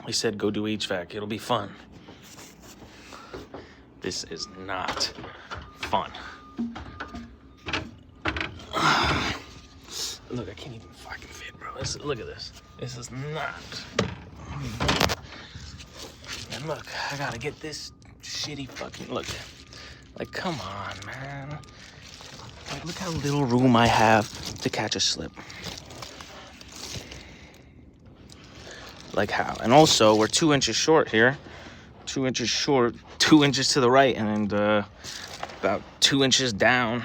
He said, go do HVAC. It'll be fun. This is not fun. Look, I can't even fucking fit, bro. Look at this. This is not. And look, I gotta get this shitty fucking, look. Like, come on, man. Like, look how little room I have to catch a slip. Like how? And also, we're 2 inches short here. 2 inches short, 2 inches to the right, and about 2 inches down.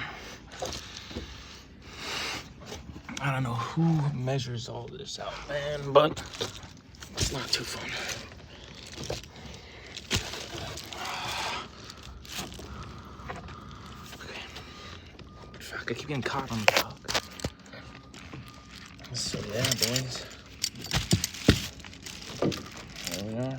I don't know who measures all this out, man, but it's not too fun. Okay. Fuck, I keep getting caught on the dog. So yeah, boys. There we are.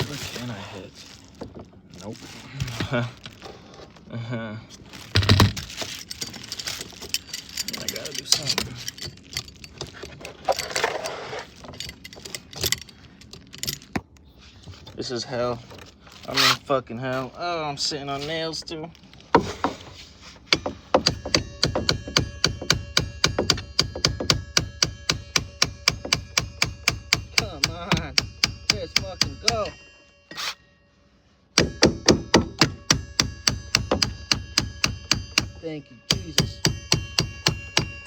What can I hit? Nope. I gotta do something. This is hell. I'm in fucking hell. Oh, I'm sitting on nails too. Come on. Let's fucking go. Thank you, Jesus.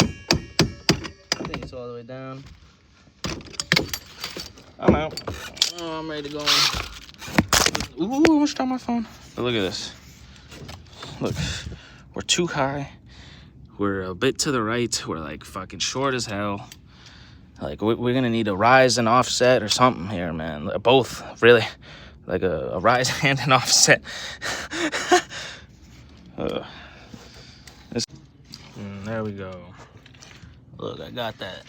I think it's all the way down. I'm out. Oh, I'm ready to go in. Ooh, I almost dropped my phone. But look at this. Look, we're too high. We're a bit to the right. We're like fucking short as hell. Like, we're gonna need a rise and offset or something here, man. Both, really. Like a rise and an offset. There we go. Look, I got that.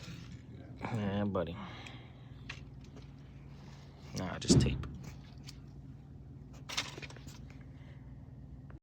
Yeah, buddy. Nah, just tape.